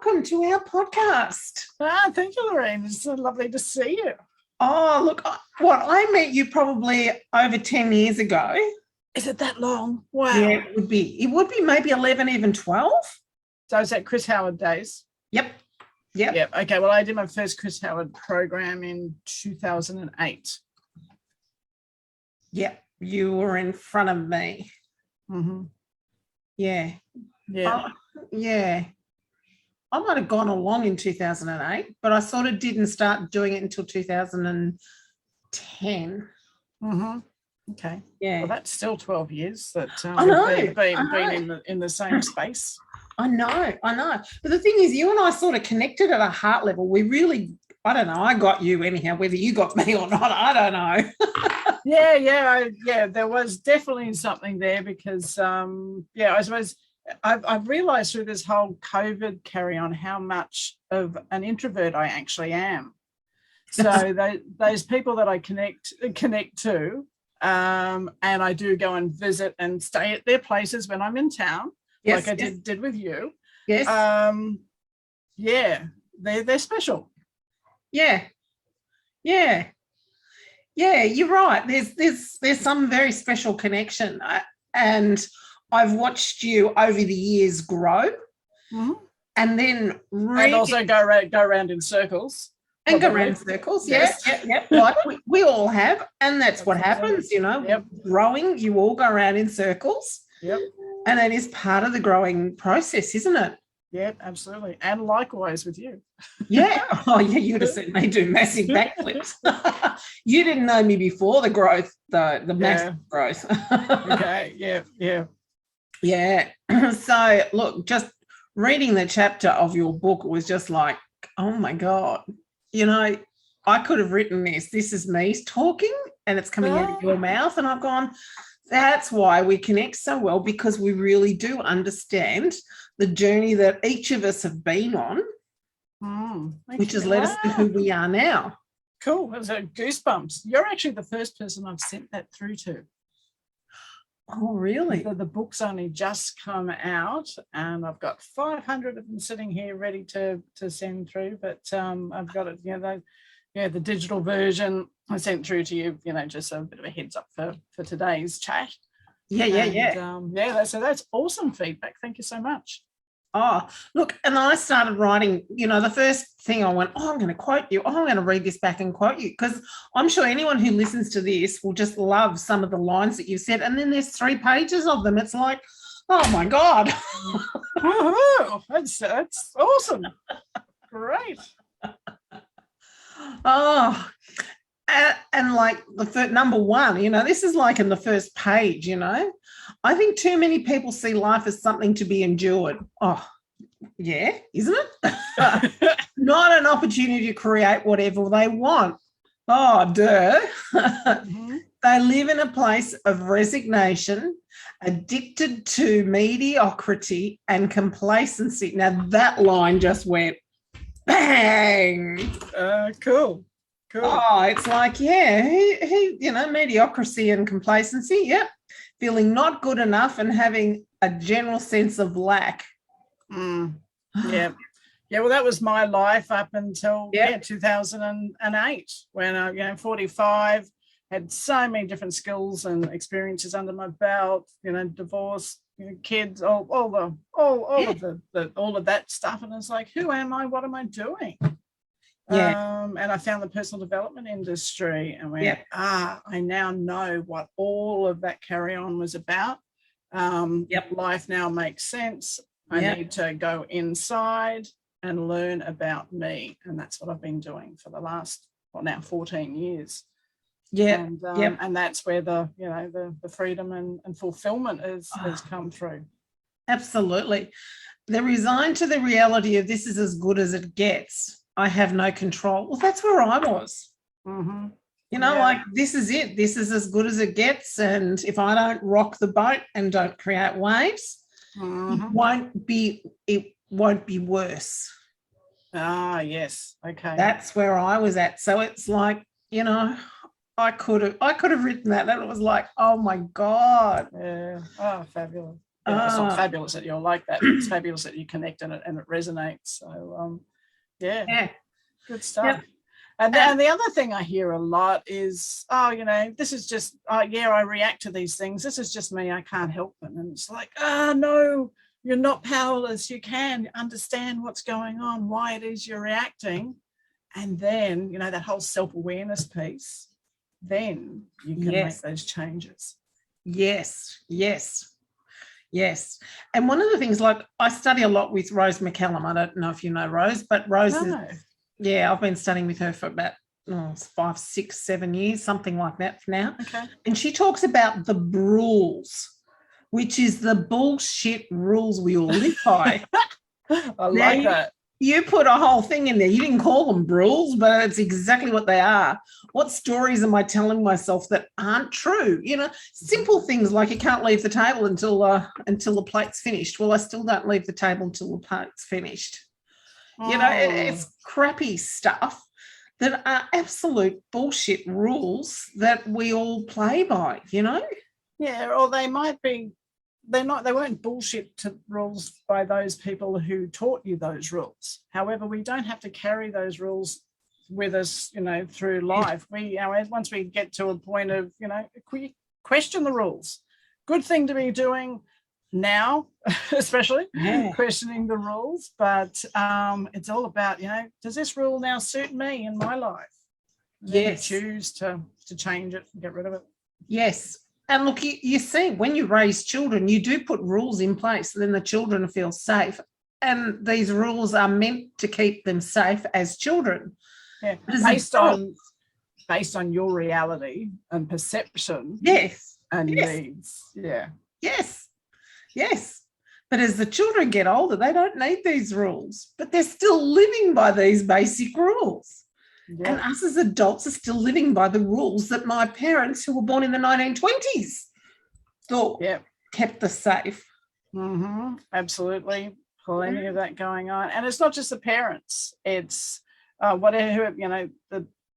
welcome to our podcast. Thank you, Lorraine. It's so lovely to see you. Oh, look, I met you probably over 10 years ago. Is it that long? Wow. Yeah, it would be. It would be maybe 11, even 12. So is that Chris Howard days? Yep. Okay, well, I did my first Chris Howard program in 2008. Yep, you were in front of me. Mm-hmm. Yeah. Yeah. Yeah. I might have gone along in 2008, but I sort of didn't start doing it until 2010. Mm-hmm. Okay. Yeah. Well, that's still 12 years that I know. been in the same space. I know. But the thing is, you and I sort of connected at a heart level. We really, I don't know, I got you anyhow, whether you got me or not, I don't know. Yeah, there was definitely something there because, I suppose I've realised through this whole COVID carry on how much of an introvert I actually am. So those people that I connect to, and I do go and visit and stay at their places when I'm in town, like I did with you. Yes. They're special. Yeah, you're right. There's some very special connection, and I've watched you over the years grow, and then and also go around in circles. And go around in circles, yes. Yeah. Like we all have, and that's what happens, Yep. Growing, you all go around in circles. Yep. And that is part of the growing process, isn't it? Yeah, absolutely. And likewise with you. Yeah. Oh, yeah, you would have seen me do massive backflips. You didn't know me before the growth, the massive growth. Okay, yeah. Yeah. So, look, just reading the chapter of your book was just like, oh, my God. I could have written this. This is me talking, and it's coming out of your mouth. And I've gone, that's why we connect so well, because we really do understand the journey that each of us have been on, which has led us to who we are now. Cool. Those are goosebumps. You're actually the first person I've sent that through to. Oh, really? The book's only just come out, and I've got 500 of them sitting here ready to send through. But I've got it, the digital version I sent through to you, just a bit of a heads up for today's chat. So that's awesome feedback. Thank you so much. Oh, look, and I started writing, the first thing I went, I'm going to quote you. I'm going to read this back and quote you, because I'm sure anyone who listens to this will just love some of the lines that you've said. And then there's 3 pages of them. It's like, oh, my God. Oh, that's awesome. Great. Oh, and like number 1, this is like in the first page, I think too many people see life as something to be endured. Oh, yeah, isn't it? Not an opportunity to create whatever they want. Oh, duh. They live in a place of resignation, addicted to mediocrity and complacency. Now, that line just went bang. Cool. Oh, it's like, mediocrity and complacency. Yep. Feeling not good enough and having a general sense of lack. Yeah. Well, that was my life up until 2008, when I, 45, had so many different skills and experiences under my belt. Divorce, kids, all of that stuff, and it's like, who am I? What am I doing? And I found the personal development industry and went, I now know what all of that carry on was about. Life now makes sense. I need to go inside and learn about me. And that's what I've been doing for the last, now 14 years. And that's where the freedom and fulfillment has come through. Absolutely. They're resigned to the reality of this is as good as it gets. I have no control. Well, that's where I was. Like, this is it. This is as good as it gets. And if I don't rock the boat and don't create waves, it won't be worse. Ah, yes. Okay. That's where I was at. So it's like, I could have written that. That was like, oh my God. Yeah. Oh, fabulous. It's not Ah, fabulous that you're like that, but it's fabulous that you connect and it resonates. So yeah. good stuff. Yep. And the other thing I hear a lot is, this is just, I react to these things. This is just me. I can't help it. And it's like, no, you're not powerless. You can understand what's going on, why it is you're reacting. And then, that whole self-awareness piece, then you can make those changes. Yes. And one of the things, like, I study a lot with Rose McCallum. I don't know if you know Rose, but Rose I've been studying with her for about 5, 6, 7 years, something like that for now. Okay. And she talks about the rules, which is the bullshit rules we all live by. I like that. You put a whole thing in there. You didn't call them rules, but it's exactly what they are. What stories am I telling myself that aren't true? Simple things like you can't leave the table until the plate's finished. Well, I still don't leave the table until the plate's finished. It's crappy stuff that are absolute bullshit rules that we all play by, Yeah, or they might be, they weren't bullshit to rules by those people who taught you those rules. However, we don't have to carry those rules with us, through life. We, once we get to a point of, question the rules. Good thing to be doing now, especially questioning the rules. But it's all about, does this rule now suit me in my life? Yes. You choose to change it and get rid of it. Yes. And look, you see, when you raise children, you do put rules in place, so then the children feel safe. And these rules are meant to keep them safe as children. Yeah, based on your reality and perception. Yes. And needs. Yeah. Yes. But as the children get older, they don't need these rules, but they're still living by these basic rules. Yeah. And us as adults are still living by the rules that my parents, who were born in the 1920s, thought kept us safe. Mm-hmm. Absolutely. Plenty of that going on. And it's not just the parents. It's whatever,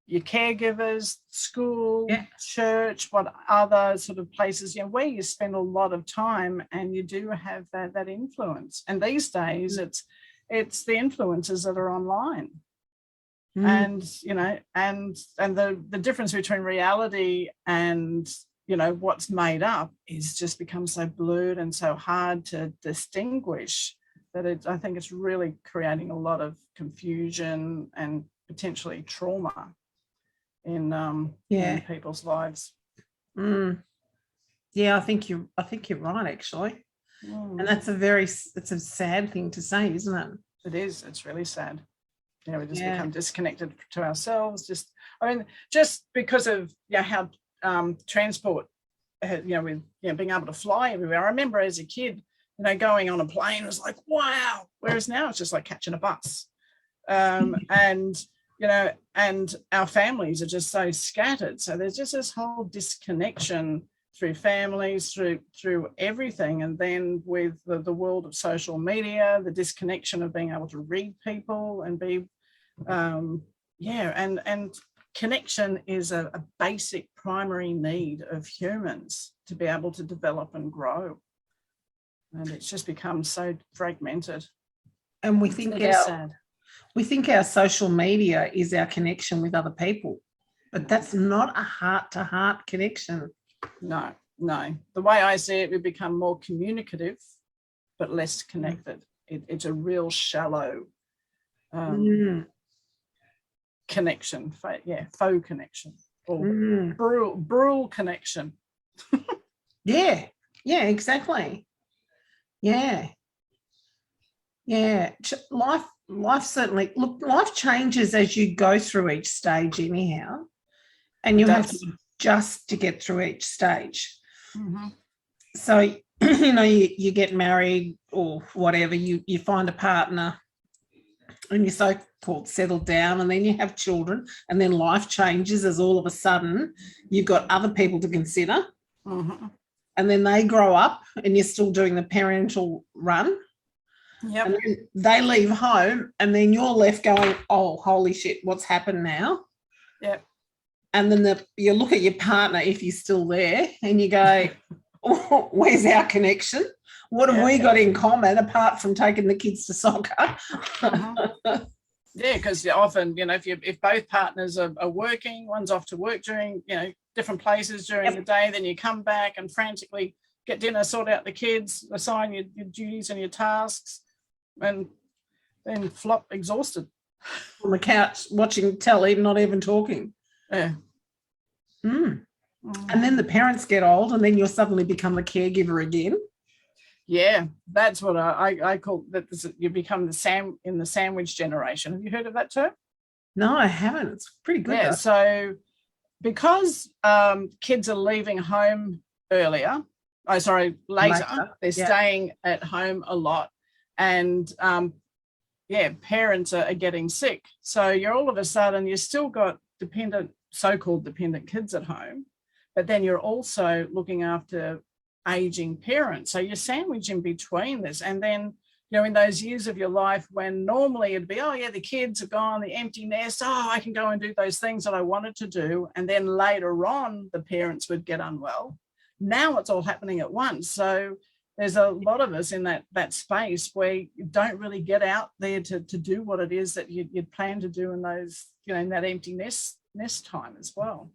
your caregivers, school, church, what other sort of places, where you spend a lot of time and you do have that influence. And these days it's the influences that are online. And and the difference between reality and what's made up is just become so blurred and so hard to distinguish that I think it's really creating a lot of confusion and potentially trauma in people's lives. Yeah, I think you're right, actually. And that's it's a sad thing to say, isn't it? It is. It's really sad. We just become disconnected to ourselves. Just because of how transport, with being able to fly everywhere. I remember as a kid, going on a plane was like, wow. Whereas now it's just like catching a bus, and our families are just so scattered. So there's just this whole disconnection through families, through everything. And then with the world of social media, the disconnection of being able to read people and be, and connection is a basic primary need of humans to be able to develop and grow. And it's just become so fragmented. And we think our social media is our connection with other people, but that's not a heart-to-heart connection. No. The way I see it, we become more communicative, but less connected. It's a real shallow connection. Faux connection or brutal connection. Yeah, exactly. Yeah. Life certainly, life changes as you go through each stage anyhow, and you have to adjust to get through each stage. Mm-hmm. So, you get married or whatever, you find a partner and you're so-called settled down, and then you have children, and then life changes as all of a sudden you've got other people to consider. Mm-hmm. And then they grow up and you're still doing the parental run. Yep. And then they leave home, and then you're left going, oh, holy shit, what's happened now? Yep. And then you look at your partner, if he's still there, and you go, where's our connection? What have we got in common apart from taking the kids to soccer? Yeah, because often, if both partners are working, one's off to work during, different places during the day, then you come back and frantically get dinner, sort out the kids, assign your duties and your tasks, and then flop exhausted on the couch watching telly, not even talking. Yeah. And then the parents get old, and then you'll suddenly become the caregiver again. Yeah, that's what I call that. You become in the sandwich generation. Have you heard of that term? No, I haven't. It's pretty good. Yeah, so because kids are leaving home later, they're staying at home a lot, and parents are getting sick. So you're all of a sudden, you've still got so-called dependent kids at home, but then you're also looking after aging parents. So you're sandwiched in between this. And then, in those years of your life when normally it'd be, the kids are gone, the empty nest, I can go and do those things that I wanted to do. And then later on, the parents would get unwell. Now it's all happening at once. So there's a lot of us in that space where you don't really get out there to do what it is that you'd plan to do in those, in that empty nest time as well.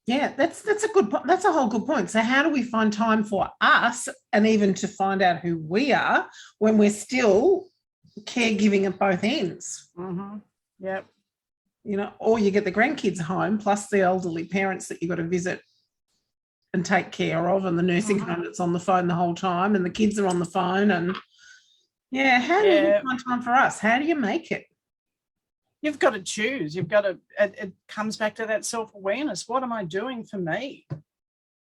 Yeah, that's a whole good point. So how do we find time for us, and even to find out who we are when we're still caregiving at both ends? Yep. Or you get the grandkids home plus the elderly parents that you've got to visit and take care of, and the nursing home that's on the phone the whole time, and the kids are on the phone, and how do you find time for us? How do you make it? You've got to choose. It comes back to that self-awareness. What am I doing for me?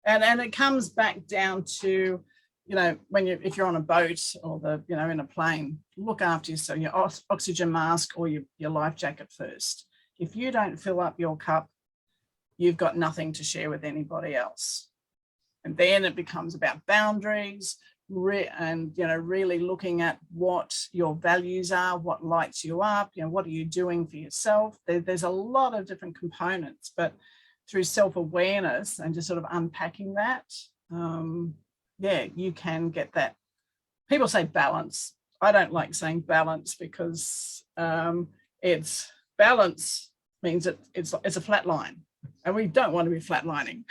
And it comes back down to, if you're on a boat or in a plane, look after yourself, your oxygen mask or your life jacket first. If you don't fill up your cup, you've got nothing to share with anybody else. And then it becomes about boundaries, and really looking at what your values are, what lights you up, what are you doing for yourself. There's a lot of different components, but through self-awareness and just sort of unpacking that, you can get that. People say balance. I don't like saying balance because it's balance means it's a flat line, and we don't want to be flatlining.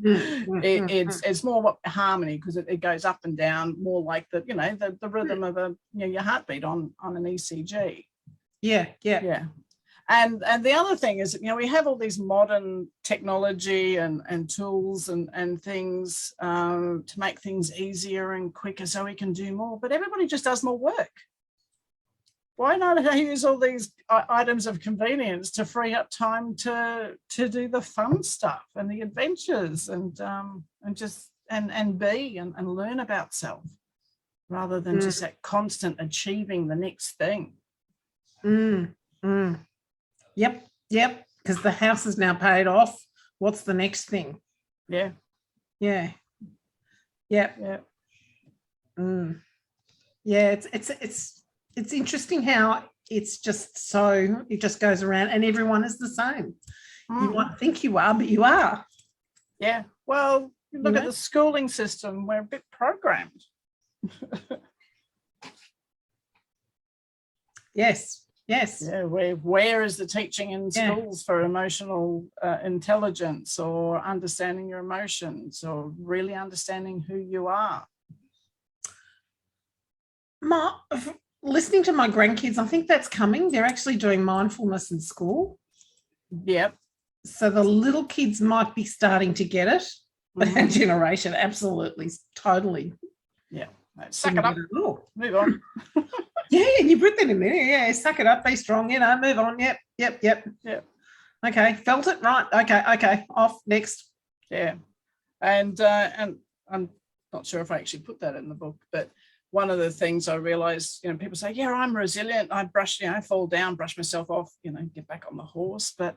It's more harmony, because it goes up and down, more like the rhythm of your heartbeat on an ECG. Yeah. And the other thing is, we have all these modern technology and tools and things to make things easier and quicker so we can do more, but everybody just does more work. Why not use all these items of convenience to free up time to do the fun stuff and the adventures and be and learn about self, rather than just that constant achieving the next thing. Yep. Because the house is now paid off. What's the next thing? Yeah. Yeah. It's interesting how it just goes around, and everyone is the same. You might think you are, but you are. Yeah. Well, look at the schooling system. We're a bit programmed. Yes. Yeah. Where is the teaching in schools for emotional intelligence, or understanding your emotions, or really understanding who you are? Listening to my grandkids, I think that's coming. They're actually doing mindfulness in school. Yep. So the little kids might be starting to get it, but our generation, absolutely, totally. Yeah. Suck it up. Move on. Yeah, and you put that in there. Yeah, suck it up, be strong, move on. Yep. Okay, felt it, right. Okay, off, next. Yeah. And I'm not sure if I actually put that in the book, but one of the things I realized, people say, yeah, I'm resilient. I brush, fall down, brush myself off, get back on the horse. But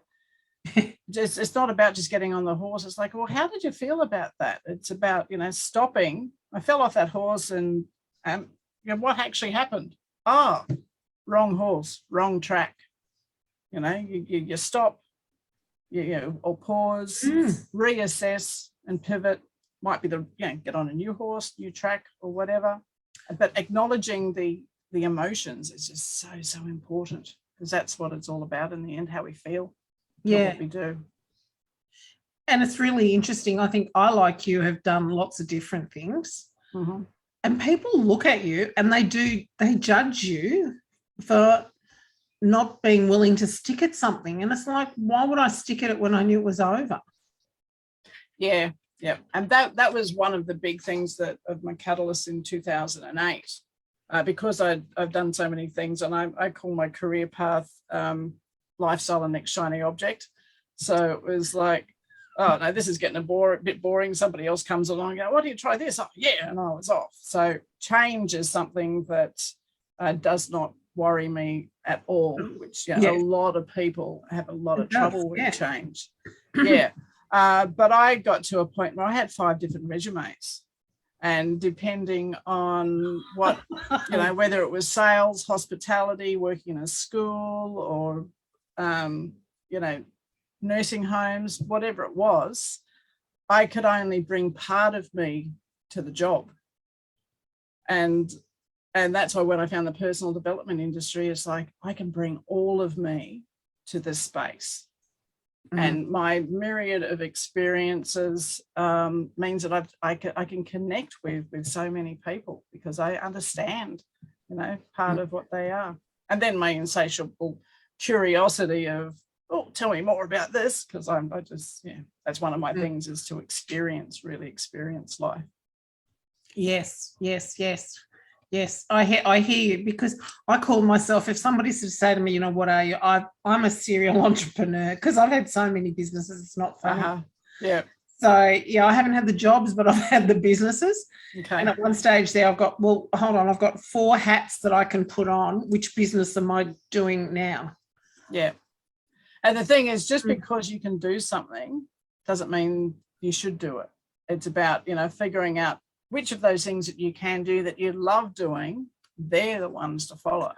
it's not about just getting on the horse. It's like, well, how did you feel about that? It's about, stopping. I fell off that horse, and what actually happened? Wrong horse, wrong track. You stop, or pause, reassess and pivot, might be get on a new horse, new track or whatever. But acknowledging the emotions is just so important, because that's what it's all about in the end, how we feel, what we do. And it's really interesting. I think I, like you, have done lots of different things. Mm-hmm. And people look at you and they judge you for not being willing to stick at something. And it's like, why would I stick at it when I knew it was over? Yeah. And that was one of the big things of my catalyst in 2008, because I've done so many things, and I call my career path lifestyle and next shiny object. So it was like, oh no, this is getting a bit boring. Somebody else comes along and go, why don't you try this? Oh, yeah, and I was off. So change is something that does not worry me at all, which a lot of people have a lot of trouble with change. But I got to a point where I had 5 different resumes, and depending on what, whether it was sales, hospitality, working in a school, or nursing homes, whatever it was, I could only bring part of me to the job. And that's why when I found the personal development industry, it's like, I can bring all of me to this space. Mm-hmm. And my myriad of experiences means that I can connect with so many people, because I understand, part of what they are. And then my insatiable curiosity of, oh, tell me more about this, because that's one of my things, is to really experience life. Yes. I hear you, because I call myself, if somebody should say to me, what are you? I'm a serial entrepreneur, because I've had so many businesses. It's not funny. Yeah. So I haven't had the jobs, but I've had the businesses. Okay. And at one stage there, I've got 4 hats that I can put on. Which business am I doing now? Yeah. And the thing is, just because you can do something doesn't mean you should do it. It's about, figuring out which of those things that you can do that you love doing, they're the ones to follow.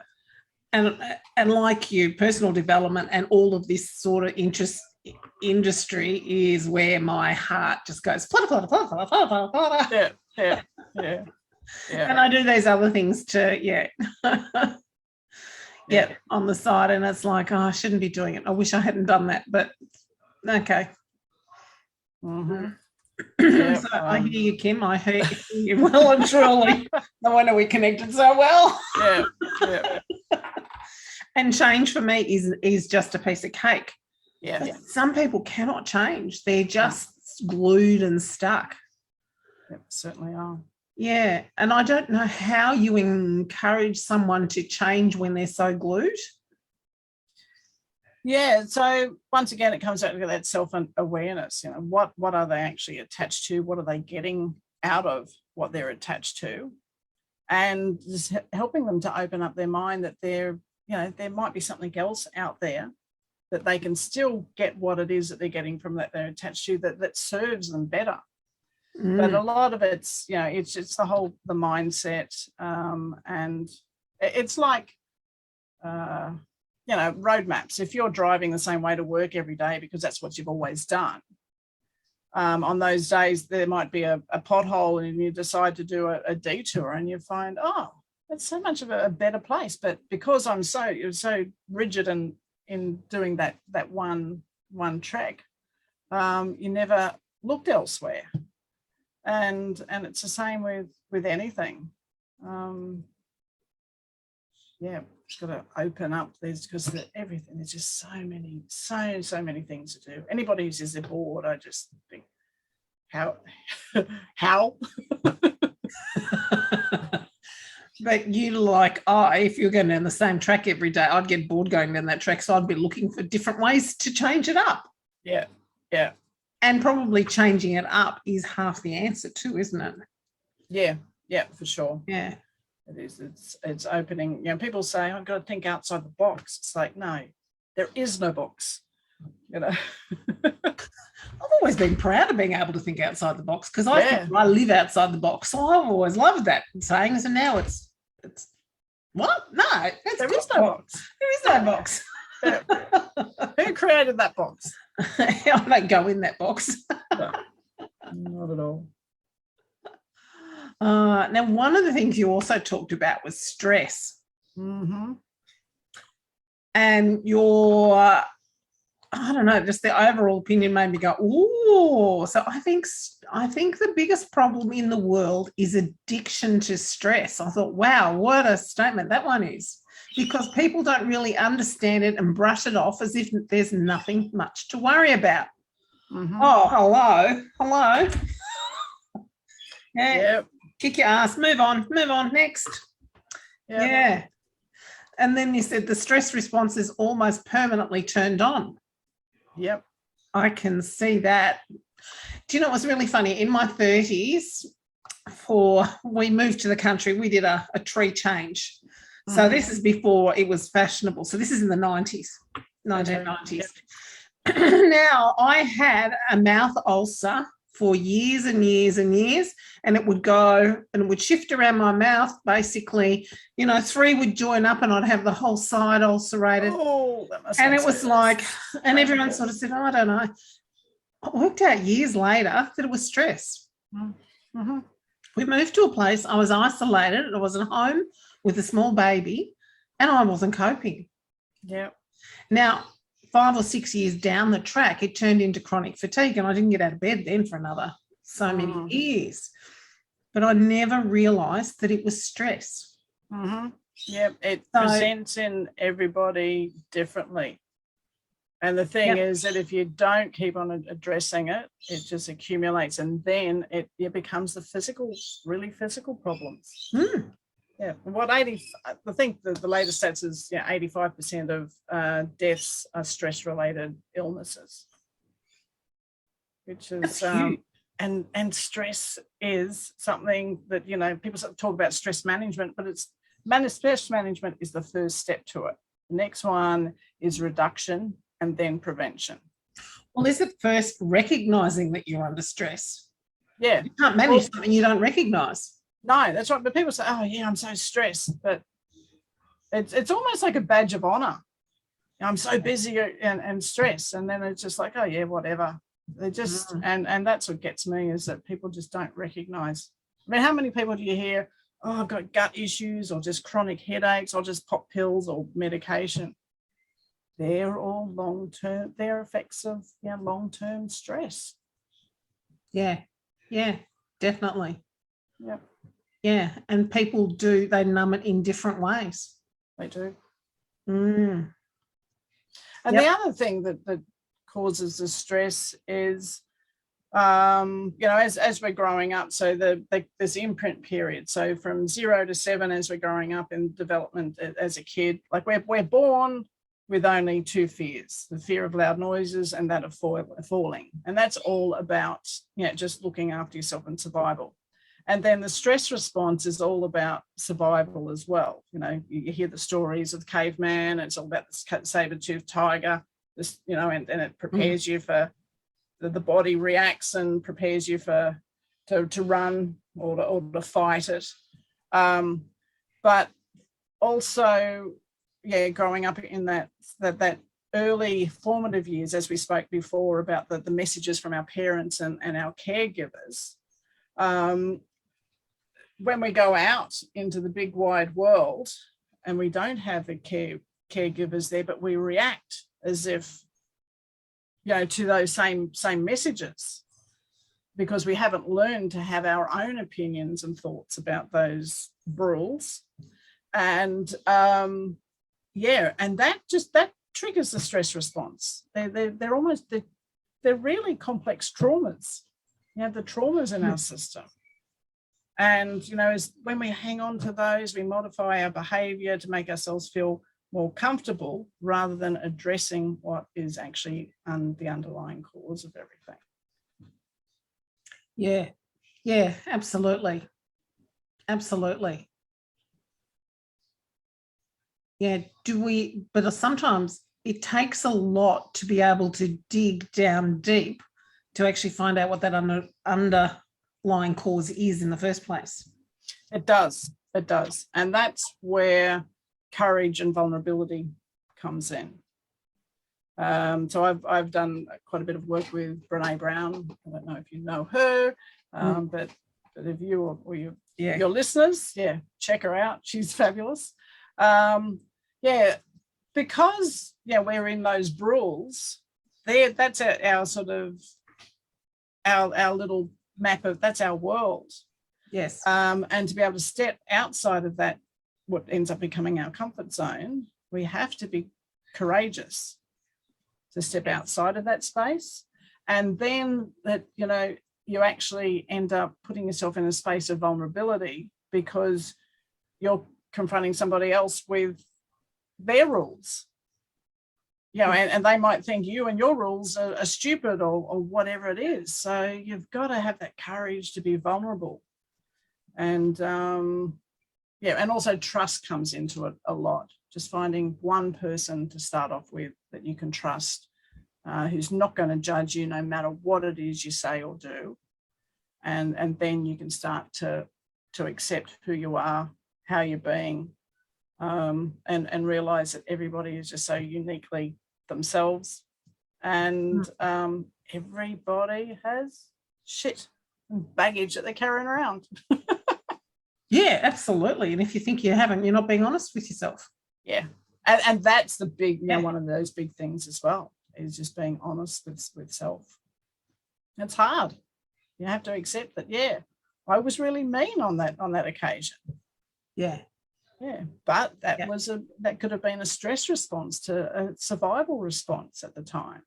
And like you, personal development and all of this sort of industry is where my heart just goes. Yeah. And I do these other things too. On the side, and it's like, oh, I shouldn't be doing it. I wish I hadn't done that, but okay. Mm-hmm. So I hear you, Kim. I hear you well and truly. No wonder we connected so well. Yeah. And change for me is just a piece of cake. Yeah. Some people cannot change. They're just glued and stuck. Yep, certainly are. Yeah. And I don't know how you encourage someone to change when they're so glued. Yeah. So once again, it comes back to that self-awareness. What are they actually attached to? What are they getting out of what they're attached to? And just helping them to open up their mind that there might be something else out there, that they can still get what it is that they're getting from that they're attached to, that serves them better. But a lot of it's, it's the mindset, and it's like, roadmaps. If you're driving the same way to work every day because that's what you've always done, on those days there might be a pothole and you decide to do a detour, and you find, oh, that's so much of a better place. But because I'm so rigid in doing that one track, you never looked elsewhere. And it's the same with anything. Just got to open up. Because everything, there's just so many things to do. Anybody who says they're bored, I just think, how? But you, if you're going down the same track every day, I'd get bored going down that track. So I'd be looking for different ways to change it up. Yeah. And probably changing it up is half the answer too, isn't it? Yeah, for sure. Yeah. It is. It's opening. People say, I've got to think outside the box. It's like, no, there is no box. I've always been proud of being able to think outside the box, because I live outside the box. So I've always loved that saying. So now it's what? No, there is no box. There is no box. Who created that box? I don't go in that box. No, not at all. Now, one of the things you also talked about was stress. Mm-hmm. And your, I don't know, just the overall opinion made me go, ooh. So I think the biggest problem in the world is addiction to stress. I thought, wow, what a statement that one is. Because people don't really understand it and brush it off as if there's nothing much to worry about. Mm-hmm. Oh, hello. Yeah. Yep. Kick your ass. Move on. Next. Yep. Yeah. And then you said the stress response is almost permanently turned on. Yep. I can see that. Do you know what's really funny? In my 30s, we moved to the country, we did a tree change. So this is before it was fashionable. So this is in the 90s, 1990s. Yep. Now, I had a mouth ulcer for years and years and years, and it would go and it would shift around my mouth, basically. 3 would join up and I'd have the whole side ulcerated. Oh, that must and it was like, and everyone sort of said, oh, I don't know. I worked out years later that it was stress. Mm-hmm. We moved to a place, I was isolated, I wasn't home with a small baby, and I wasn't coping. Yeah. Now, 5 or 6 years down the track, it turned into chronic fatigue, and I didn't get out of bed then for another so many years. But I never realised that it was stress. Mm-hmm. Yep, it presents in everybody differently. And the thing is that if you don't keep on addressing it, it just accumulates, and then it becomes really physical problems. Yeah, I think the latest stats is 85% of deaths are stress-related illnesses, which is and stress is something that people talk about stress management, but stress management is the first step to it. The next one is reduction and then prevention. Well, is it first recognizing that you're under stress? Yeah, you can't manage something you don't recognize. No, that's right. But people say, "Oh, yeah, I'm so stressed," but it's almost like a badge of honor. I'm so busy and stressed, and then it's just like, "Oh, yeah, whatever." They just and that's what gets me, is that people just don't recognize. I mean, how many people do you hear, "Oh, I've got gut issues," or just chronic headaches, or just pop pills or medication? They're all long-term. They're effects of long-term stress. Yeah, definitely. Yeah. Yeah, and people they numb it in different ways. They do. And the other thing that causes the stress is, as we're growing up, so there's imprint period. So from 0 to 7, as we're growing up in development as a kid, like we're born with only 2 fears: the fear of loud noises and that of falling. And that's all about, just looking after yourself and survival. And then the stress response is all about survival as well. You hear the stories of the caveman. It's all about the saber-toothed tiger. And it prepares you for the body reacts and prepares you to run or to fight it. But also, growing up in that early formative years, as we spoke before about the messages from our parents and our caregivers. When we go out into the big wide world and we don't have the caregivers there, but we react as if, to those same messages, because we haven't learned to have our own opinions and thoughts about those rules. And and that triggers the stress response. They're almost, they're really complex traumas. The traumas in our system. And, when we hang on to those, we modify our behaviour to make ourselves feel more comfortable rather than addressing what is actually the underlying cause of everything. Yeah, absolutely. Yeah, but sometimes it takes a lot to be able to dig down deep to actually find out what that underlying cause is in the first place. It does. And that's where courage and vulnerability comes in. So I've done quite a bit of work with Brene Brown. I don't know if you know her, but But if you or your listeners, check her out. She's fabulous. Because we're in those rules. That's our sort of our little map of that's our world. Yes. And to be able to step outside of that, what ends up becoming our comfort zone, we have to be courageous to step outside of that space. And then that, you actually end up putting yourself in a space of vulnerability because you're confronting somebody else with their rules. And they might think you and your rules are stupid or whatever it is. So you've got to have that courage to be vulnerable. And and also trust comes into it a lot. Just finding one person to start off with that you can trust, who's not going to judge you no matter what it is you say or do. And then you can start to accept who you are, how you're being, and realize that everybody is just so uniquely themselves. And everybody has shit and baggage that they're carrying around. Yeah, absolutely. And if you think you haven't, you're not being honest with yourself. Yeah. And that's the big, one of those big things as well, is just being honest with self. It's hard. You have to accept that, I was really mean on that occasion. Yeah. Yeah. But that could have been a stress response to a survival response at the time,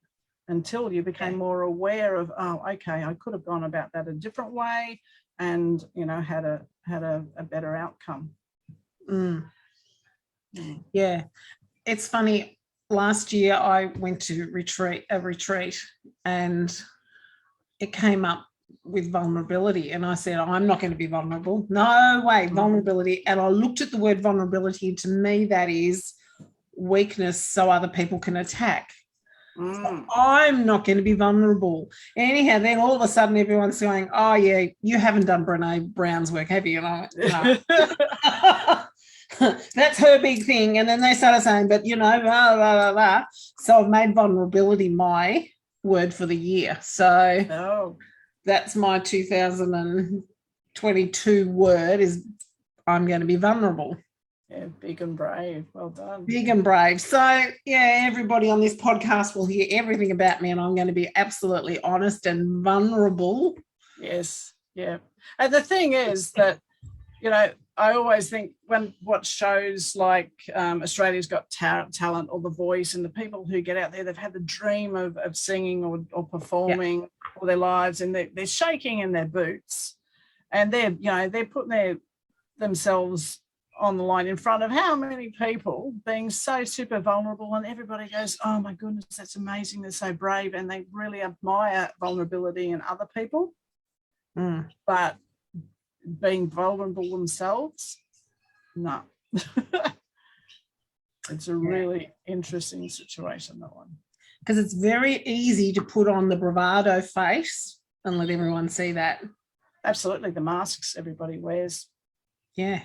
until you became more aware of, okay, I could have gone about that a different way and, had a better outcome. Yeah. It's funny. Last year I went to a retreat and it came up with vulnerability. And I said, I'm not going to be vulnerable. No way, vulnerability. And I looked at the word vulnerability. To me, that is weakness so other people can attack. So I'm not going to be vulnerable. Anyhow, then all of a sudden everyone's going, oh, yeah, you haven't done Brene Brown's work, have you? And I went, no. That's her big thing. And then they started saying, but, blah, blah, blah, blah. So I've made vulnerability my word for the year. So that's my 2022 word is I'm going to be vulnerable. Yeah, big and brave. Well done. Big and brave. So, everybody on this podcast will hear everything about me and I'm going to be absolutely honest and vulnerable. Yes, yeah. And the thing is that, I always think when watch shows like Australia's Got Talent or The Voice, and the people who get out there, they've had the dream of singing or performing all their lives, and they're shaking in their boots, and they're putting themselves on the line in front of how many people, being so super vulnerable, and everybody goes, oh my goodness, that's amazing, they're so brave, and they really admire vulnerability in other people. But being vulnerable themselves, no. It's a really interesting situation, that one. Because it's very easy to put on the bravado face and let everyone see that. Absolutely, the masks everybody wears. Yeah.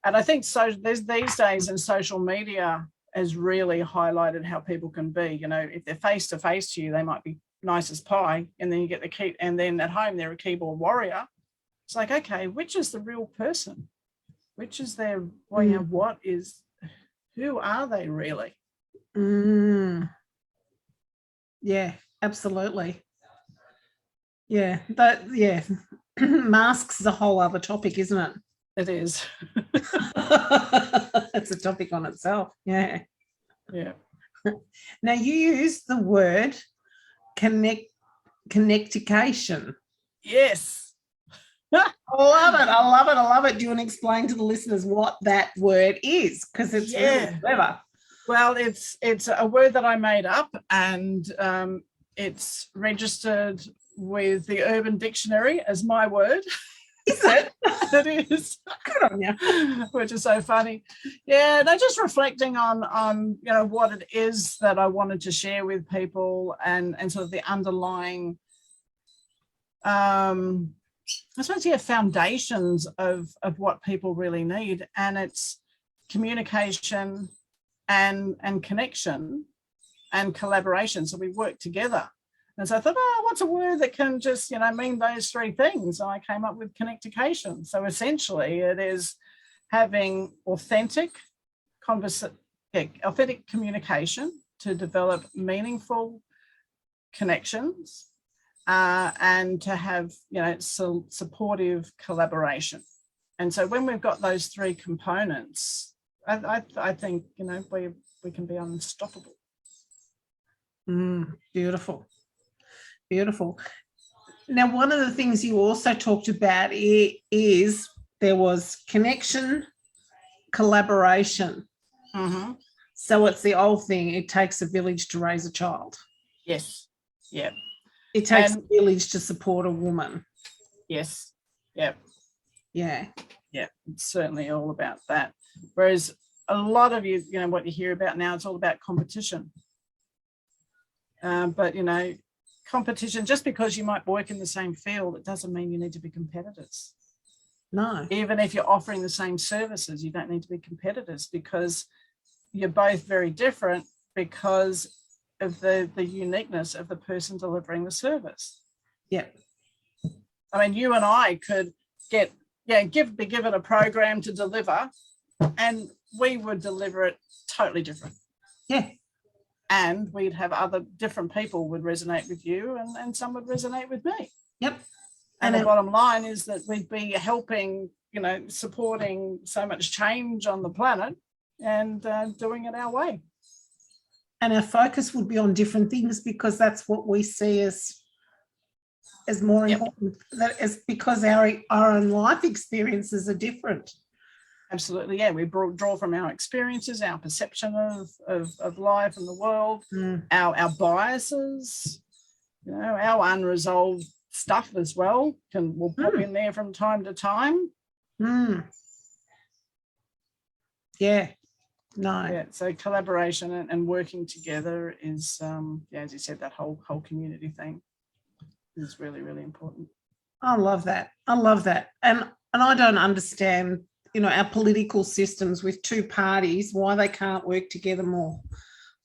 And I think there's these days, and social media has really highlighted how people can be. If they're face to face to you, they might be nice as pie, and then you get and then at home they're a keyboard warrior. It's like, okay, which is the real person? Which is their, who are they really? Yeah, absolutely. Yeah, masks is a whole other topic, isn't it? It is. It's a topic on itself. Yeah. Yeah. Now you use the word connectication. Yes. I love it. Do you want to explain to the listeners what that word is? Because it's really clever. Well, it's a word that I made up, and it's registered with the Urban Dictionary as my word. Is it? It is. Good on you. Which is so funny. Yeah, they're just reflecting on what it is that I wanted to share with people, and sort of the underlying I suppose, foundations of what people really need. And it's communication and connection and collaboration. So we work together. And so I thought, oh, what's a word that can just, mean those three things? And I came up with connectication. So essentially it is having authentic communication to develop meaningful connections and to have, supportive collaboration. And so when we've got those three components, I think, we can be unstoppable. Beautiful. Beautiful. Now, one of the things you also talked about is there was connection, collaboration. Mm-hmm. So it's the old thing, it takes a village to raise a child. Yes. Yeah. It takes a village to support a woman. Yes. Yeah. Yeah. Yeah. It's certainly all about that. Whereas a lot of what you hear about now, it's all about competition. But, competition, just because you might work in the same field, it doesn't mean you need to be competitors. No. Even if you're offering the same services, you don't need to be competitors, because you're both very different because of the uniqueness of the person delivering the service. Yeah. I mean, you and I could be given a program to deliver, and we would deliver it totally different. Yeah. And we'd have other different people would resonate with you, and some would resonate with me. Yep. And the bottom line is that we'd be helping, supporting so much change on the planet and doing it our way. And our focus would be on different things, because that's what we see as more important. That is because our own life experiences are different. Absolutely, yeah. We draw from our experiences, our perception of life and the world, our biases, our unresolved stuff as well will pop in there from time to time. Yeah. No. Yeah. So collaboration and working together is, as you said, that whole community thing is really, really important. I love that. I love that. And I don't understand, our political systems with two parties, why they can't work together more.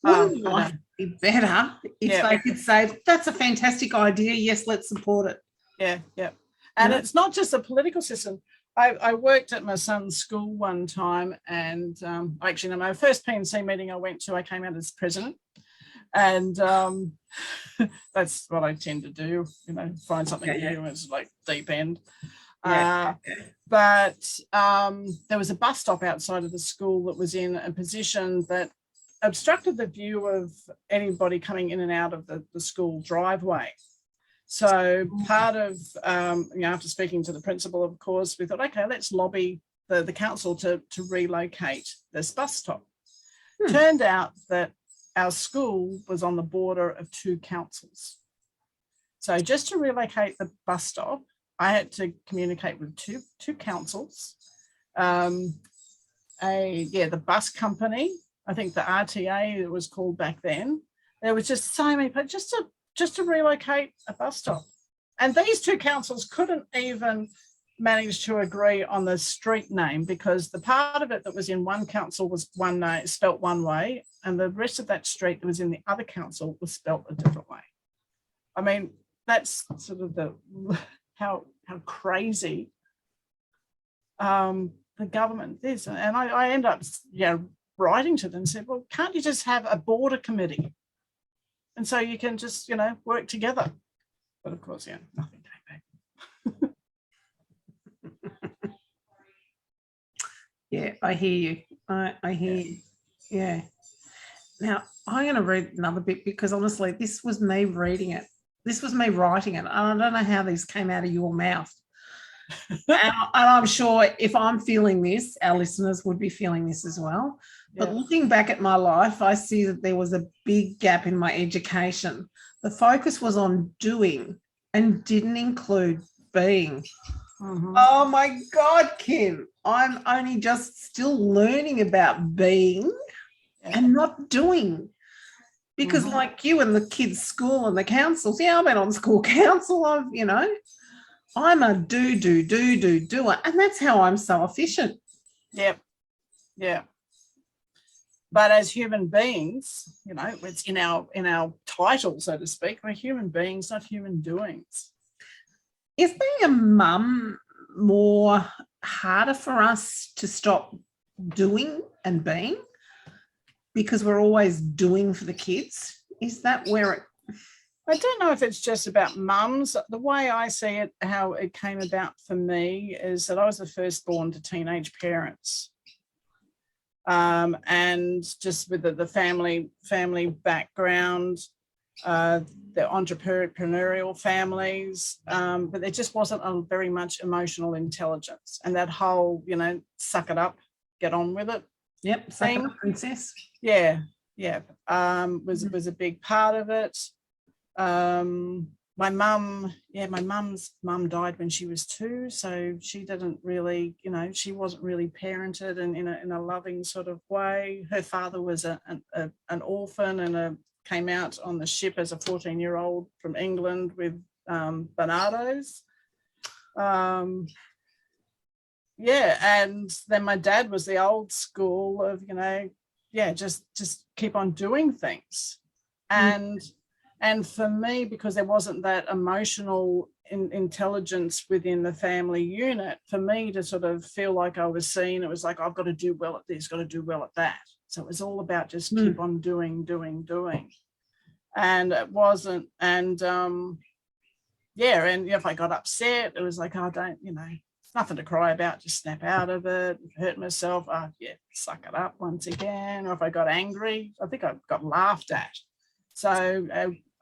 Wouldn't life be better if they could say, that's a fantastic idea, yes, let's support it. Yeah, yeah. And it's not just a political system. I worked at my son's school one time, and actually, my first PNC meeting I went to, I came out as president. And that's what I tend to do, find something new. It's like deep end. But there was a bus stop outside of the school that was in a position that obstructed the view of anybody coming in and out of the school driveway. So part of, after speaking to the principal, of course, we thought, okay, let's lobby the council to relocate this bus stop. Turned out that our school was on the border of two councils. So just to relocate the bus stop, I had to communicate with two councils. The bus company, I think the RTA it was called back then. There was just so many, but just to relocate a bus stop. And these two councils couldn't even manage to agree on the street name, because the part of it that was in one council was one name, spelt one way, and the rest of that street that was in the other council was spelt a different way. I mean, that's sort of how crazy the government is. And I end up writing to them and said, well, can't you just have a border committee? And so you can just, work together. But of course, nothing came back. Yeah, I hear you. I hear you. Yeah. Now, I'm going to read another bit, because honestly, this was me reading it. This was me writing it. And I don't know how these came out of your mouth. and I'm sure if I'm feeling this, our listeners would be feeling this as well. But looking back at my life, I see that there was a big gap in my education. The focus was on doing and didn't include being. Oh my God, Kim, I'm only just still learning about being and not doing. Because like you and the kids' school and the councils, I've been on school council, I'm a doer. And that's how I'm so efficient. Yep. Yeah. But as human beings, you know, it's in our title, so to speak, we're human beings, not human doings. Is being a mum more harder for us to stop doing and being because we're always doing for the kids? Is that where it... I don't know if it's just about mums. The way I see it, how it came about for me is that I was the firstborn to teenage parents. And just with the family background, the entrepreneurial families, but there just wasn't very much emotional intelligence, and that whole, you know, suck it up, get on with it. Yep, suck it up, princess. Yeah, was a big part of it. My mum's mum died when she was 2, so she didn't really, you know, she wasn't really parented in a loving sort of way. Her father was an orphan and came out on the ship as a 14-year-old from England with Barnardos. And then my dad was the old school of, you know, just keep on doing things. And for me, because there wasn't that emotional intelligence within the family unit, for me to sort of feel like I was seen, it was like, I've got to do well at this, got to do well at that. So it was all about just keep on doing. And it wasn't, and if I got upset, it was like, oh, don't, you know, it's nothing to cry about, just snap out of it. Hurt myself, suck it up once again. Or if I got angry, I think I got laughed at. So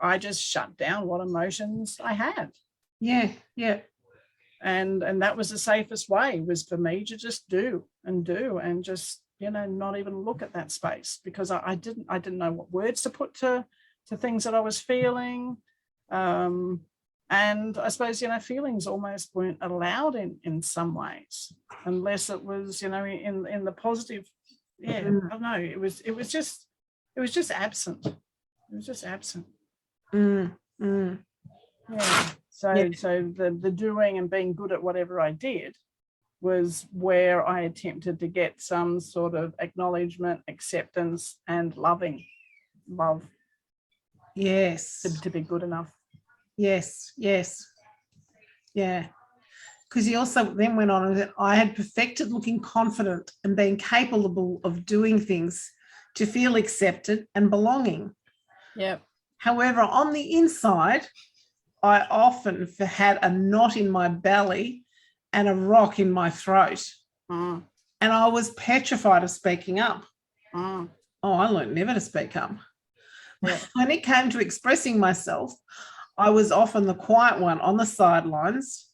I just shut down what emotions I had. Yeah. And that was the safest way, was for me to just do and just, you know, not even look at that space, because I didn't know what words to put to things that I was feeling. And I suppose, you know, feelings almost weren't allowed in some ways, unless it was, you know, in the positive. Yeah, I don't know. It was just absent. It was just absent. Yeah. So the doing and being good at whatever I did was where I attempted to get some sort of acknowledgement, acceptance, and love. Yes. To be good enough. Yes. Yeah. Because he also then went on that I had perfected looking confident and being capable of doing things to feel accepted and belonging. Yep. However, on the inside, I often had a knot in my belly and a rock in my throat. And I was petrified of speaking up. Oh, I learned never to speak up. Yeah. When it came to expressing myself, I was often the quiet one on the sidelines,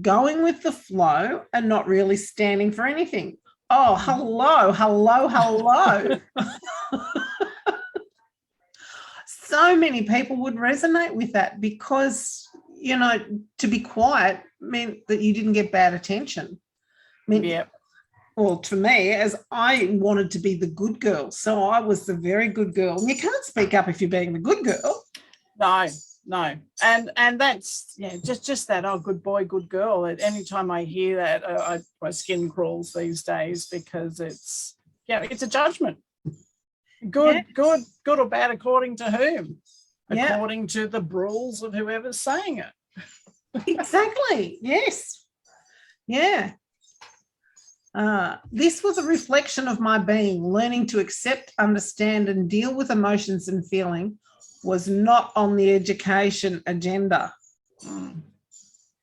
going with the flow and not really standing for anything. Oh, hello. So many people would resonate with that because, you know, to be quiet meant that you didn't get bad attention. Well, to me, as I wanted to be the good girl, so I was the very good girl. And you can't speak up if you're being the good girl. No. And that's, just that, oh, good boy, good girl. Anytime I hear that, my skin crawls these days, because it's a judgment. Good or bad according to whom? According to the rules of whoever's saying it. Exactly. Yes. Yeah. This was a reflection of my being. Learning to accept, understand, and deal with emotions and feeling was not on the education agenda. Well,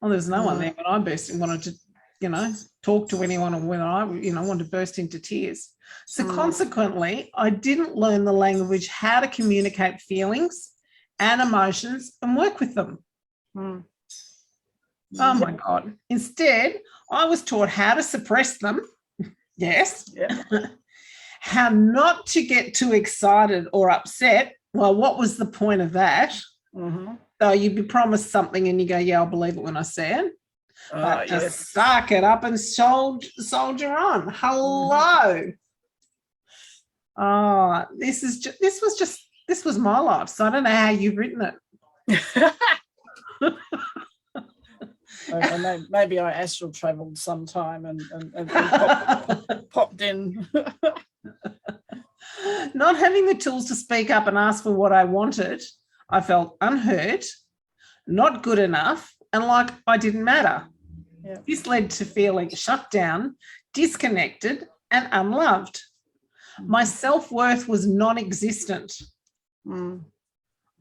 there's no one there when I wanted to, you know, talk to anyone, or when I, you know, wanted to burst into tears. So consequently, I didn't learn the language, how to communicate feelings and emotions and work with them. Oh my God. Instead, I was taught how to suppress them. Yes. Yeah. How not to get too excited or upset. Well, what was the point of that? So you'd be promised something and you go, yeah, I'll believe it when I see it. But just suck it up and soldier on. Hello. Oh, this was my life. So I don't know how you've written it. Maybe I astral traveled sometime and popped in. Not having the tools to speak up and ask for what I wanted, I felt unheard, not good enough, and like I didn't matter. Yeah. This led to feeling shut down, disconnected, and unloved. My self-worth was non-existent. Mm.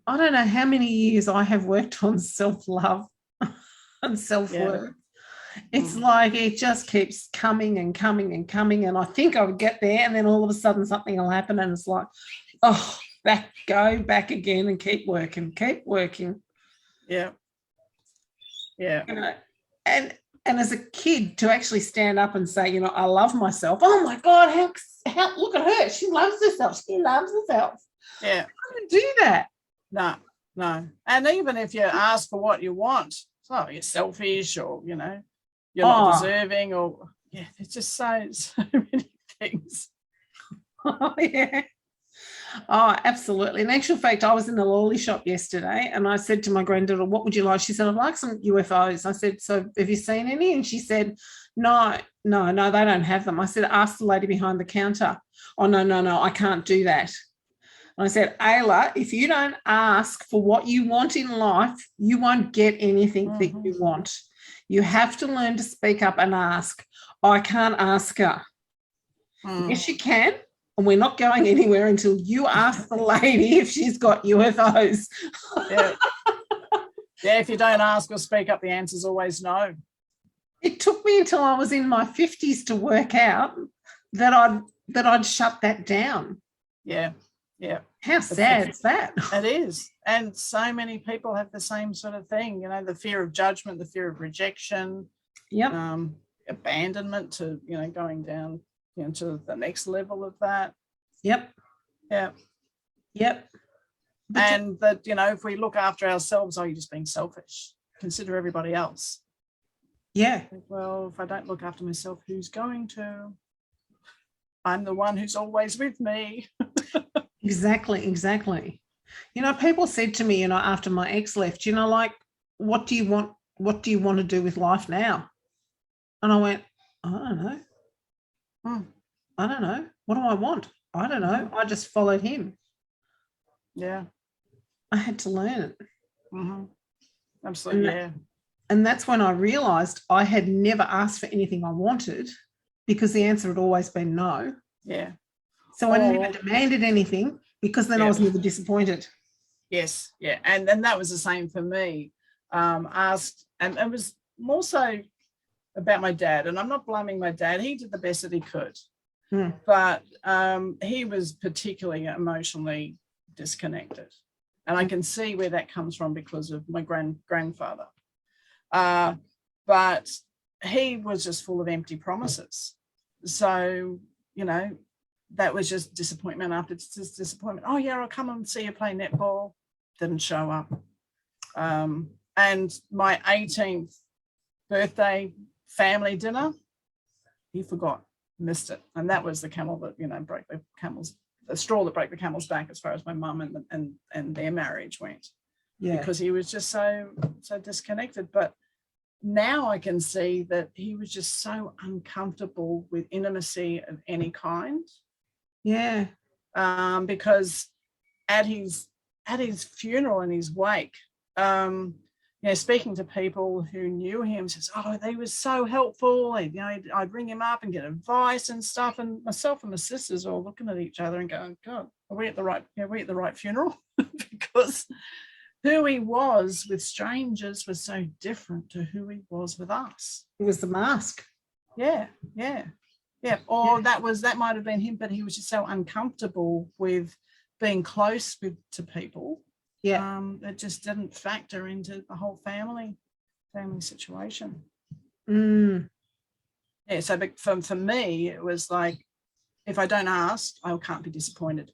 I don't know how many years I have worked on self-love and self-worth. It's like it just keeps coming and coming and coming, and I think I would get there, and then all of a sudden something will happen, and it's like, oh, go back again and keep working. Yeah. Yeah. You know, and as a kid to actually stand up and say, you know, I love myself. Oh my God, how look at her. She loves herself. Yeah. I don't do that. No. And even if you ask for what you want, oh, you're selfish, or, you know, you're not deserving, or it's just so many things. Oh, yeah. Oh, absolutely. In actual fact, I was in the lolly shop yesterday and I said to my granddaughter, what would you like? She said, I'd like some UFOs. I said, so have you seen any? And she said, no, they don't have them. I said, ask the lady behind the counter. Oh, no, I can't do that. And I said, Ayla, if you don't ask for what you want in life, you won't get anything that you want. You have to learn to speak up and ask. I can't ask her. Yes, you can. And we're not going anywhere until you ask the lady if she's got UFOs. Yeah. If you don't ask or speak up, the answer's always no. It took me until I was in my 50s to work out that I'd shut that down. Yeah. How sad is that? It is. And so many people have the same sort of thing, you know, the fear of judgment, the fear of rejection, abandonment, to, you know, going down, you know, to the next level of that. Yep. And that, you know, if we look after ourselves, you're just being selfish. Consider everybody else. Yeah. Well, if I don't look after myself, who's going to? I'm the one who's always with me. Exactly. You know, people said to me, you know, after my ex left, you know, like, what do you want to do with life now? And I went, I don't know. I don't know. What do I want? I don't know. I just followed him. Yeah. I had to learn it. Absolutely. And that's when I realized I had never asked for anything I wanted, because the answer had always been no. Yeah. So I never demanded anything, because then I was never disappointed. Yes. Yeah. And then that was the same for me. Asked, and it was more so about my dad. And I'm not blaming my dad. He did the best that he could. But he was particularly emotionally disconnected. And I can see where that comes from because of my grandfather. But he was just full of empty promises. So, you know, that was just disappointment after disappointment. Oh, yeah, I'll come and see you play netball. Didn't show up. And my 18th birthday family dinner, he forgot, missed it. And that was the camel that, you know, the straw that broke the camel's back as far as my mum and their marriage went. Yeah. Because he was just so disconnected. But now I can see that he was just so uncomfortable with intimacy of any kind. Yeah. Because at his funeral and his wake, you know, speaking to people who knew him, says, oh, they were so helpful. You know, I'd ring him up and get advice and stuff. And myself and my sisters are all looking at each other and going, God, are we at the right funeral? Because who he was with strangers was so different to who he was with us. It was the mask. Yeah. Or that might have been him, but he was just so uncomfortable with being close to people. Yeah. It just didn't factor into the whole family situation. Yeah. So for me, it was like, if I don't ask, I can't be disappointed.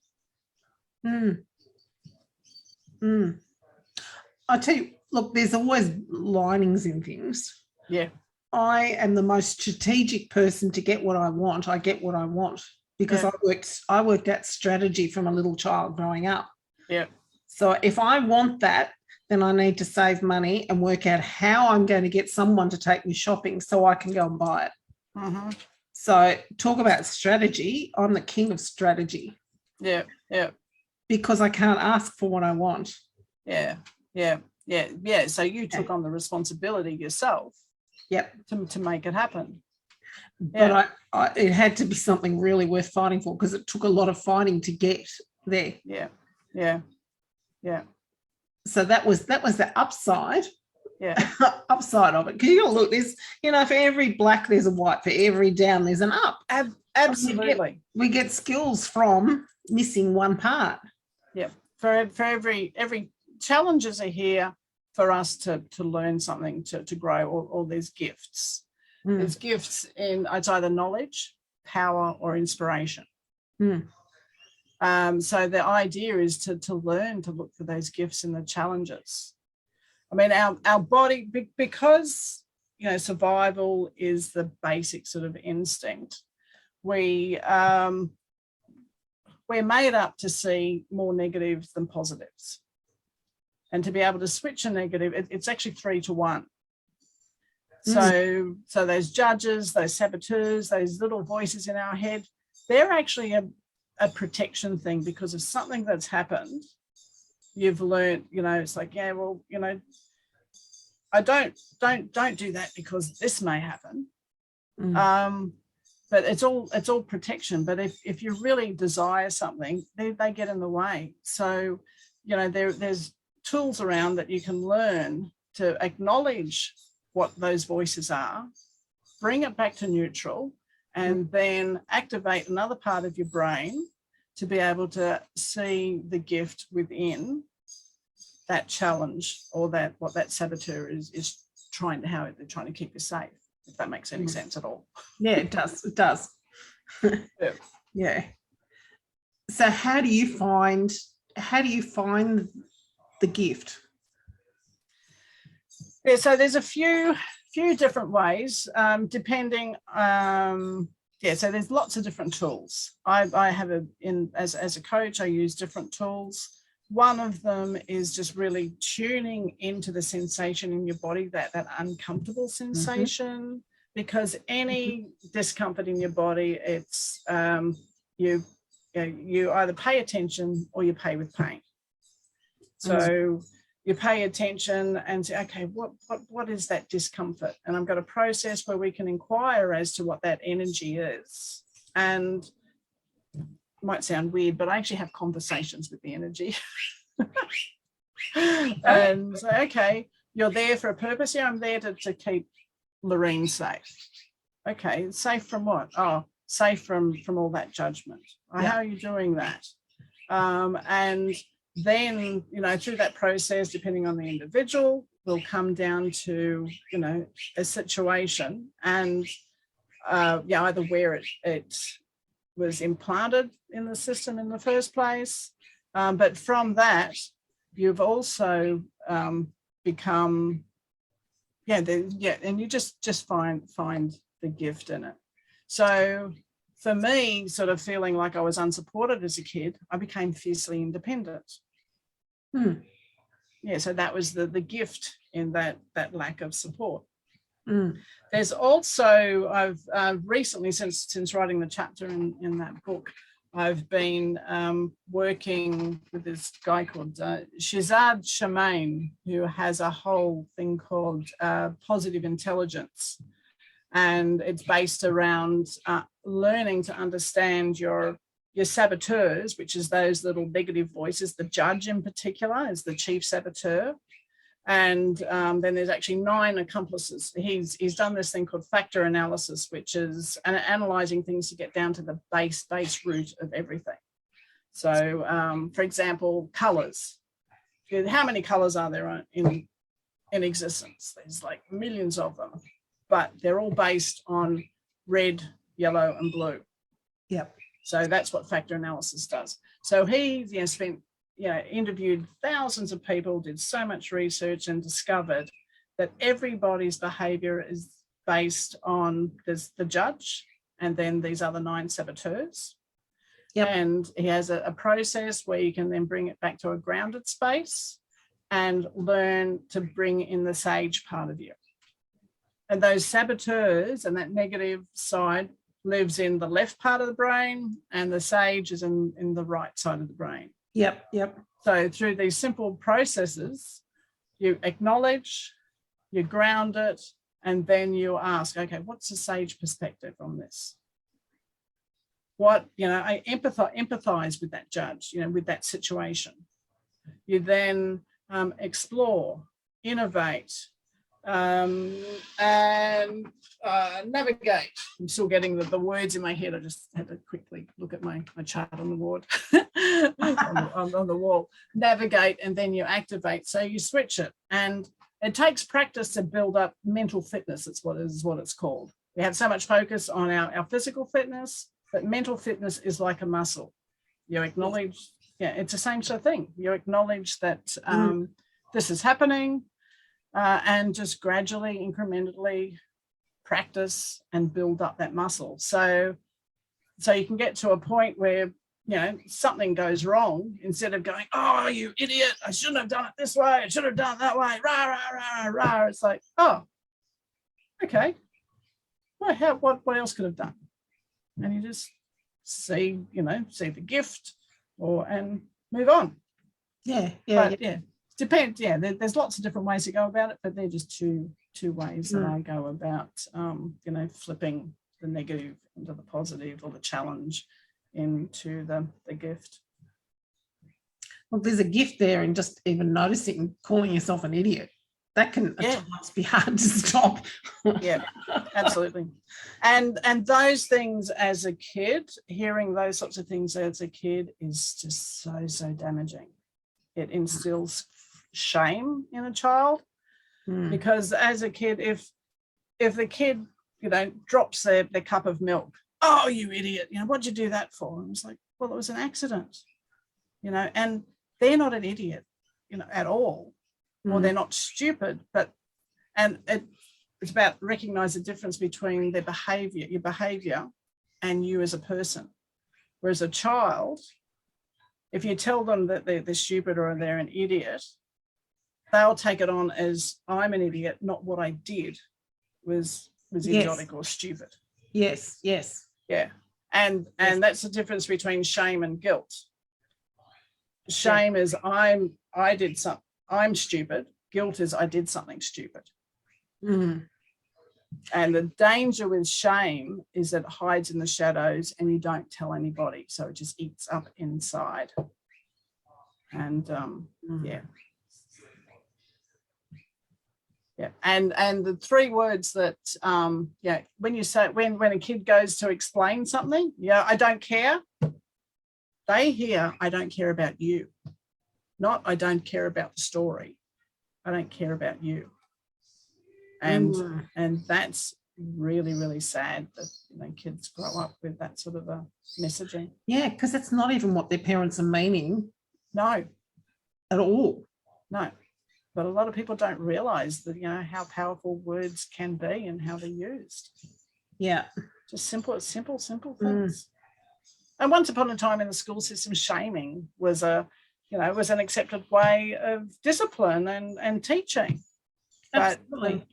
I tell you, look, there's always linings in things. Yeah. I am the most strategic person to get what I want. I get what I want because I worked out strategy from a little child growing up. Yeah. So if I want that, then I need to save money and work out how I'm going to get someone to take me shopping so I can go and buy it. So talk about strategy. I'm the king of strategy. Yeah. Yeah. because I can't ask for what I want. Yeah. Yeah. Yeah. Yeah. So you took on the responsibility yourself. Yep. To make it happen. But it had to be something really worth fighting for, because it took a lot of fighting to get there. Yeah. Yeah. Yeah. So that was the upside. Yeah. Upside of it. Because you gotta look, there's, for every black there's a white, for every down there's an up. Absolutely. We get skills from missing one part. Yeah. For every challenges are here for us to learn something, to grow, or there's gifts. There's gifts in, it's either knowledge, power, or inspiration. So the idea is to learn to look for those gifts in the challenges. I mean, our body, because survival is the basic sort of instinct. We're made up to see more negatives than positives, and to be able to switch a negative, it's actually 3 to 1. So those judges, those saboteurs, those little voices in our head, they're actually a protection thing, because of something that's happened. You've learned, it's like, yeah, well, I don't do that because this may happen. But it's all protection. But if you really desire something, they get in the way. So, there's tools around that you can learn to acknowledge what those voices are, bring it back to neutral, and then activate another part of your brain to be able to see the gift within that challenge, or what that saboteur is trying to, how they're trying to keep you safe, if that makes any sense at all. Yeah, it does. Yeah. Yeah. So how do you find the gift? Yeah, so there's a few different ways, depending. So there's lots of different tools. I have as a coach, I use different tools. One of them is just really tuning into the sensation in your body, that uncomfortable sensation, because any discomfort in your body, it's you either pay attention or you pay with pain. So you pay attention and say, okay, what is that discomfort? And I've got a process where we can inquire as to what that energy is. And it might sound weird, but I actually have conversations with the energy. And say, okay, you're there for a purpose. Yeah, I'm there to keep Lorraine safe. Okay, safe from what? Oh, safe from all that judgment. How are you doing that? And then, through that process, depending on the individual, will come down to, a situation, and either where it was implanted in the system in the first place. But from that, you've also become, and you just find the gift in it. So for me, sort of feeling like I was unsupported as a kid, I became fiercely independent. Yeah, so that was the gift in that lack of support. There's also, I've recently, since writing the chapter in that book, I've been working with this guy called Shazad Shamain, who has a whole thing called positive intelligence. And it's based around learning to understand your saboteurs, which is those little negative voices. The judge in particular is the chief saboteur. And then there's actually 9 accomplices. He's done this thing called factor analysis, which is analyzing things to get down to the base root of everything. So, for example, colors. How many colors are there in existence? There's like millions of them, but they're all based on red, yellow, and blue. Yep. So that's what factor analysis does. So he spent, interviewed thousands of people, did so much research, and discovered that everybody's behavior is based on the judge and then these other 9 saboteurs. Yep. And he has a process where you can then bring it back to a grounded space and learn to bring in the sage part of you. And those saboteurs and that negative side lives in the left part of the brain and the sage is in the right side of the brain. Yep, yep. So through these simple processes, you acknowledge, you ground it, and then you ask, okay, what's the sage perspective on this? What, I empathize with that judge, with that situation. You then explore, innovate, and navigate. I'm still getting the words in my head. I just had to quickly look at my chart on the wall. on the wall. Navigate, and then you activate. So you switch it. And it takes practice to build up mental fitness. It's what it's called. We have so much focus on our physical fitness, but mental fitness is like a muscle. You acknowledge, it's the same sort of thing. You acknowledge that this is happening, and just gradually, incrementally practice and build up that muscle. So you can get to a point where, something goes wrong, instead of going, oh, you idiot, I shouldn't have done it this way, I should have done it that way, rah, rah, rah, rah. It's like, oh, okay. Well, what else could have done? And you just see the gift and move on. Yeah. Depends. Yeah, there's lots of different ways to go about it, but they're just two ways that I go about, flipping the negative into the positive, or the challenge into the gift. Well, there's a gift there in just even noticing calling yourself an idiot. That can at times be hard to stop. Yeah, absolutely. And those things as a kid, hearing those sorts of things as a kid is just so damaging. It instills shame in a child, because as a kid, if the kid drops their cup of milk, oh, you idiot, what'd you do that for? And it's like, well, it was an accident, and they're not an idiot at all, or they're not stupid, and it's about recognize the difference between your behavior and you as a person. Whereas a child, if you tell them that they're stupid or they're an idiot, they'll take it on as, I'm an idiot, not what I did was idiotic or stupid. Yes. Yeah. And that's the difference between shame and guilt. Shame is I'm stupid. Guilt is I did something stupid. And the danger with shame is that it hides in the shadows and you don't tell anybody. So it just eats up inside. And Yeah, and the three words that when you say when a kid goes to explain something, I don't care. They hear, I don't care about you, not I don't care about the story. I don't care about you, and that's really, really sad that kids grow up with that sort of a messaging. Yeah, because it's not even what their parents are meaning. No, at all. No. But a lot of people don't realize that, how powerful words can be and how they're used. Yeah. Just simple things. And once upon a time in the school system, shaming was was an accepted way of discipline and teaching. Absolutely. But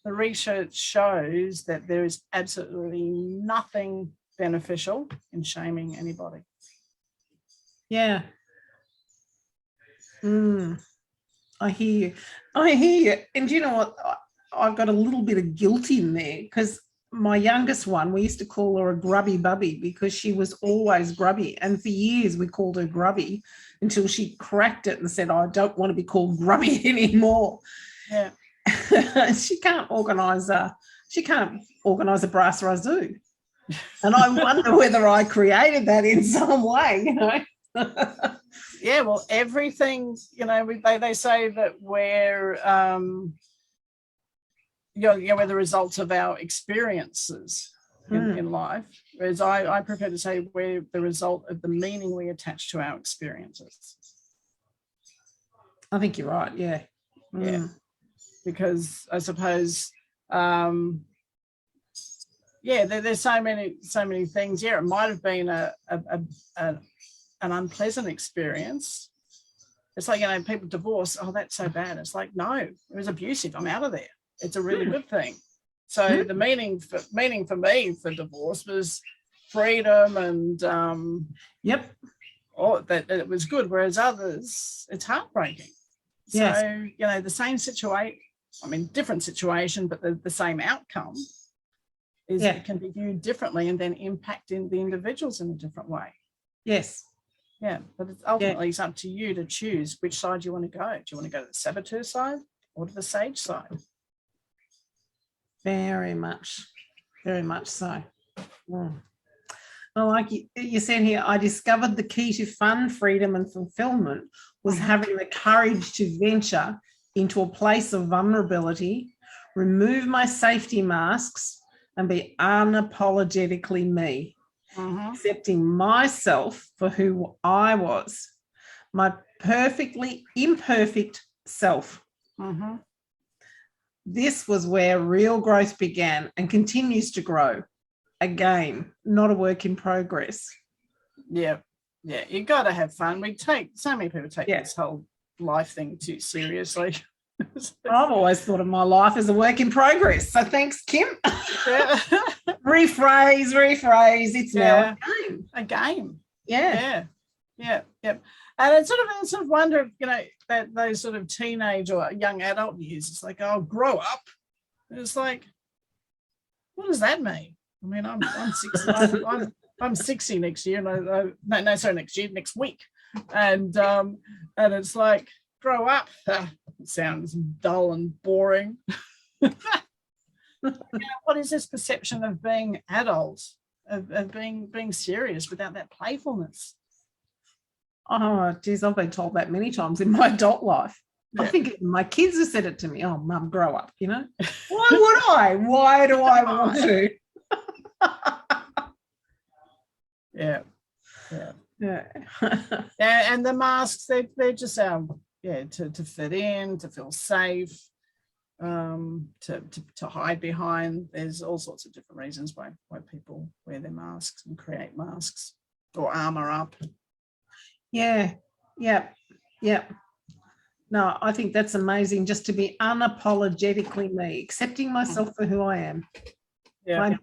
the research shows that there is absolutely nothing beneficial in shaming anybody. Yeah. I hear you. And do you know what? I've got a little bit of guilt in there, because my youngest one, we used to call her a grubby bubby because she was always grubby. And for years we called her grubby until she cracked it and said, I don't want to be called grubby anymore. Yeah. She can't organise a brass razoo. And I wonder whether I created that in some way, Yeah, well, everything, they say that we're the results of our experiences in life, whereas I prefer to say we're the result of the meaning we attach to our experiences. I think you're right. Yeah. Yeah, because I suppose there's so many things. Yeah, it might have been an unpleasant experience. It's like, people divorce, oh, that's so bad. It's like, no, it was abusive, I'm out of there. It's a really good thing. So the meaning for me for divorce was freedom and Yep. that it was good, whereas others, it's heartbreaking. Yes. So, the same situation, different situation, but the same outcome is it can be viewed differently and then impacting the individuals in a different way. Yes. Yeah, but it's ultimately it's up to you to choose which side you want to go. Do you want to go to the saboteur side or to the sage side? Very much so. I like you said here, I discovered the key to fun, freedom and fulfillment was having the courage to venture into a place of vulnerability, remove my safety masks and be unapologetically me, accepting myself for who I was, my perfectly imperfect self. This was where real growth began and continues to grow. Again, not a work in progress. Yeah, you got to have fun. So many people take this whole life thing too seriously. I've always thought of my life as a work in progress. So thanks, Kim. rephrase. It's now a game. Yeah. And it's sort of wonder, that those sort of teenage or young adult years, it's like, oh, grow up. And it's like, what does that mean? I'm 60. I'm 60 next year, and next week, and it's like, grow up. It sounds dull and boring. What is this perception of being adult, of being serious without that playfulness? Oh, geez, I've been told that many times in my adult life. I think my kids have said it to me. Oh, Mum, grow up, Why would I? Why do I want to? Yeah. And the masks, they're just to fit in, to feel safe, to hide behind. There's all sorts of different reasons why people wear their masks and create masks or armor up. Yeah. No, I think that's amazing, just to be unapologetically me, accepting myself for who I am. My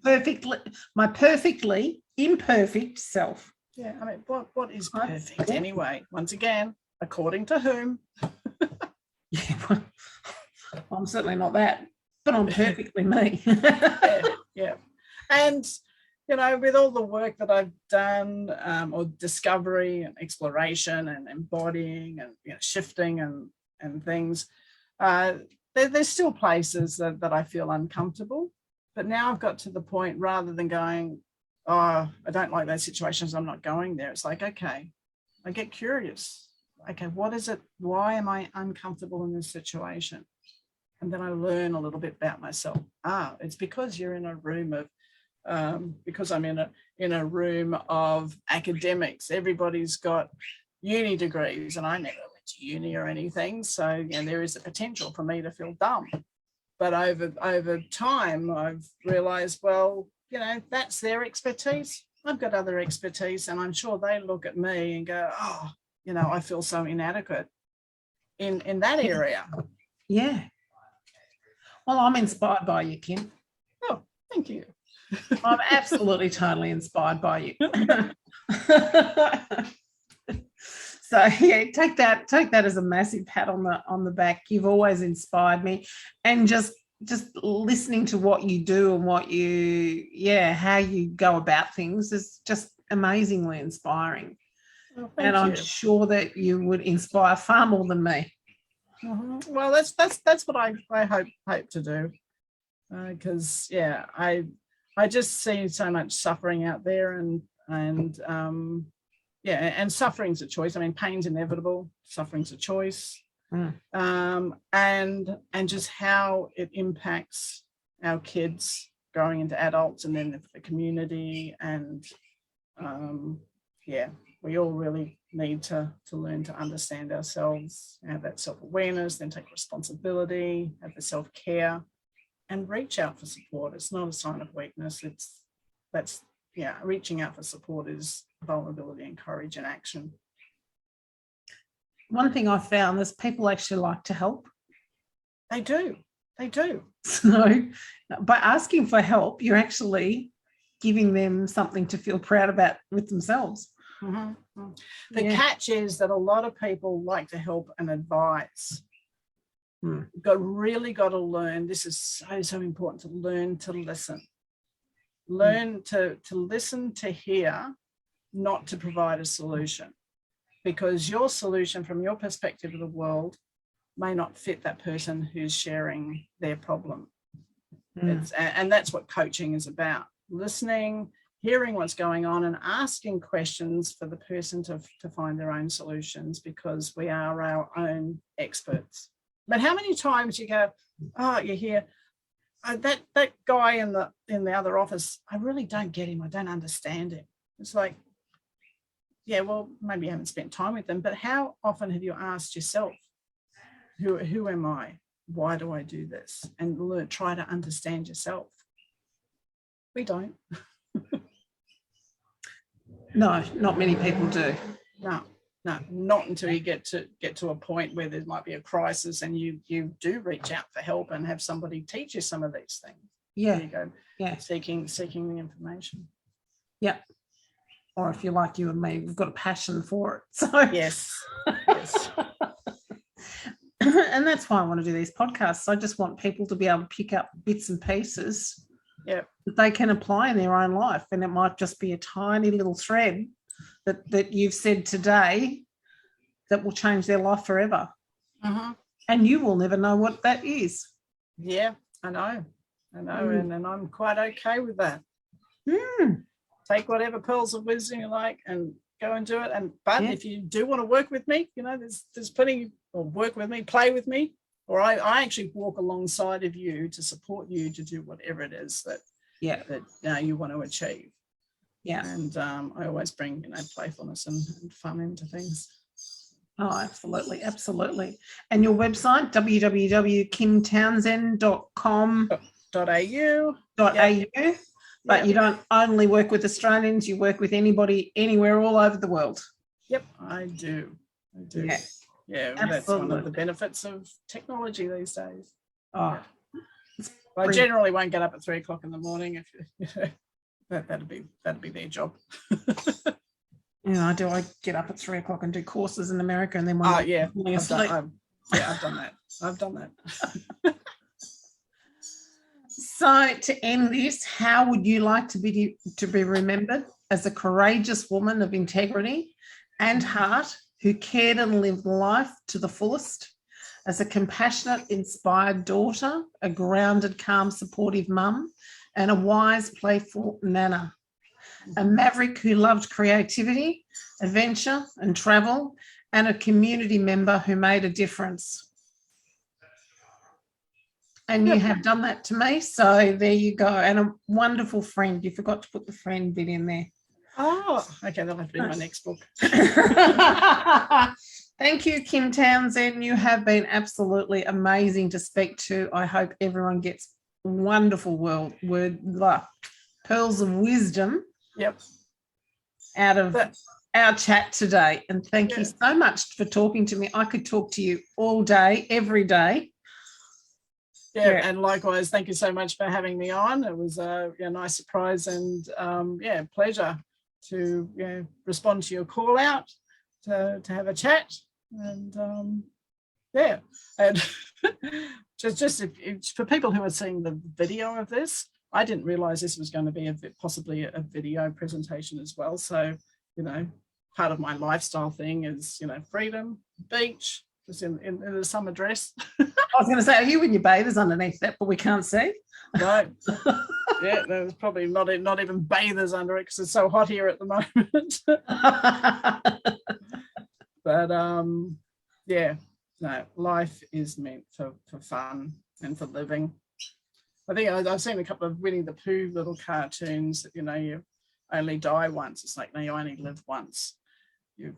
perfectly imperfect self. Yeah, what is perfect anyway? Once again, according to whom? Well, I'm certainly not that, but I'm perfectly me. Yeah. And with all the work that I've done, or discovery and exploration and embodying and shifting and things, there's still places that I feel uncomfortable. But now I've got to the point, rather than going, oh, I don't like those situations, I'm not going there. It's like, okay, I get curious. Okay, what is it? Why am I uncomfortable in this situation? And then I learn a little bit about myself. It's because you're in a room of, because I'm in a room of academics. Everybody's got uni degrees, and I never went to uni or anything. So there is a potential for me to feel dumb. But over time, I've realized, well, that's their expertise. I've got other expertise, and I'm sure they look at me and go, oh, I feel so inadequate in that area. Yeah. Well, I'm inspired by you, Kim. Oh, thank you. I'm absolutely totally inspired by you. So take that as a massive pat on the back. You've always inspired me, and just listening to what you do and how you go about things is just amazingly inspiring. Well, and I'm sure that you would inspire far more than me. Well, that's what I hope to do, because I just see so much suffering out there, and suffering's a choice. Pain's inevitable, suffering's a choice. And just how it impacts our kids growing into adults, and then the community, and we all really need to learn to understand ourselves, have that self-awareness, then take responsibility, have the self-care, and reach out for support. It's not a sign of weakness. Reaching out for support is vulnerability and courage and action. One thing I found is people actually like to help. They do. They do. So by asking for help, you're actually giving them something to feel proud about with themselves. Mm-hmm. The catch is that a lot of people like to help and advise. Really got to learn. This is so important, to learn to listen. Learn to listen, to hear, not to provide a solution, because your solution from your perspective of the world may not fit that person who's sharing their problem. And that's what coaching is about: listening, hearing what's going on, and asking questions for the person to find their own solutions, because we are our own experts. But how many times you go, oh, you hear that guy in the other office, I really don't get him, I don't understand him. It's like, yeah, well, maybe you haven't spent time with them, but how often have you asked yourself, who am I? Why do I do this? And try to understand yourself. We don't. No, not many people do. No, not until you get to a point where there might be a crisis and you do reach out for help and have somebody teach you some of these things. Yeah. There you go. Yeah. Seeking the information. Yeah. Or if you're like you and me, we've got a passion for it. So yes. And that's why I want to do these podcasts. I just want people to be able to pick up bits and pieces that they can apply in their own life. And it might just be a tiny little thread that you've said today that will change their life forever. And you will never know what that is. Yeah, I know. And I'm quite okay with that. Take whatever pearls of wisdom you like and go and do it. But if you do want to work with me, there's plenty, or work with me, play with me, or I actually walk alongside of you to support you to do whatever it is that you want to achieve. Yeah. And I always bring playfulness and fun into things. Oh, absolutely. And your website, www.kimtownsend.com.au. But you don't only work with Australians, you work with anybody anywhere all over the world. Yep, I do. Yeah, that's one of the benefits of technology these days. Oh, I generally won't get up at 3 o'clock in the morning. If that'd be their job. I get up at 3 o'clock and do courses in America, and then I've done that. So to end this, how would you like to be remembered? As a courageous woman of integrity and heart who cared and lived life to the fullest, as a compassionate, inspired daughter, a grounded, calm, supportive mum, and a wise, playful nana, a maverick who loved creativity, adventure and travel, and a community member who made a difference. And you have done that to me, so there you go. And a wonderful friend. You forgot to put the friend bit in there. Oh, okay, that'll have to be my next book. Thank you, Kim Townsend. You have been absolutely amazing to speak to. I hope everyone gets wonderful pearls of wisdom out of our chat today. And thank you so much for talking to me. I could talk to you all day, every day. And likewise, thank you so much for having me on. It was a nice surprise and pleasure to respond to your call out to have a chat. And and just for people who are seeing the video of this, I didn't realize this was going to be possibly a video presentation as well. So part of my lifestyle thing is freedom, beach, just in a summer dress. I was going to say, are you in your bathers underneath that, but we can't see? No. There's probably not even bathers under it because it's so hot here at the moment. But life is meant for fun and for living. I think I've seen a couple of Winnie the Pooh little cartoons that you only die once. It's like, no, you only live once. You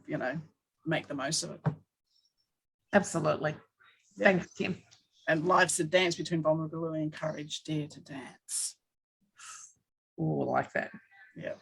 make the most of it. Absolutely. Thanks, Kim. And life's a dance between vulnerability and courage. Dare to dance. Oh, I like that. Yeah.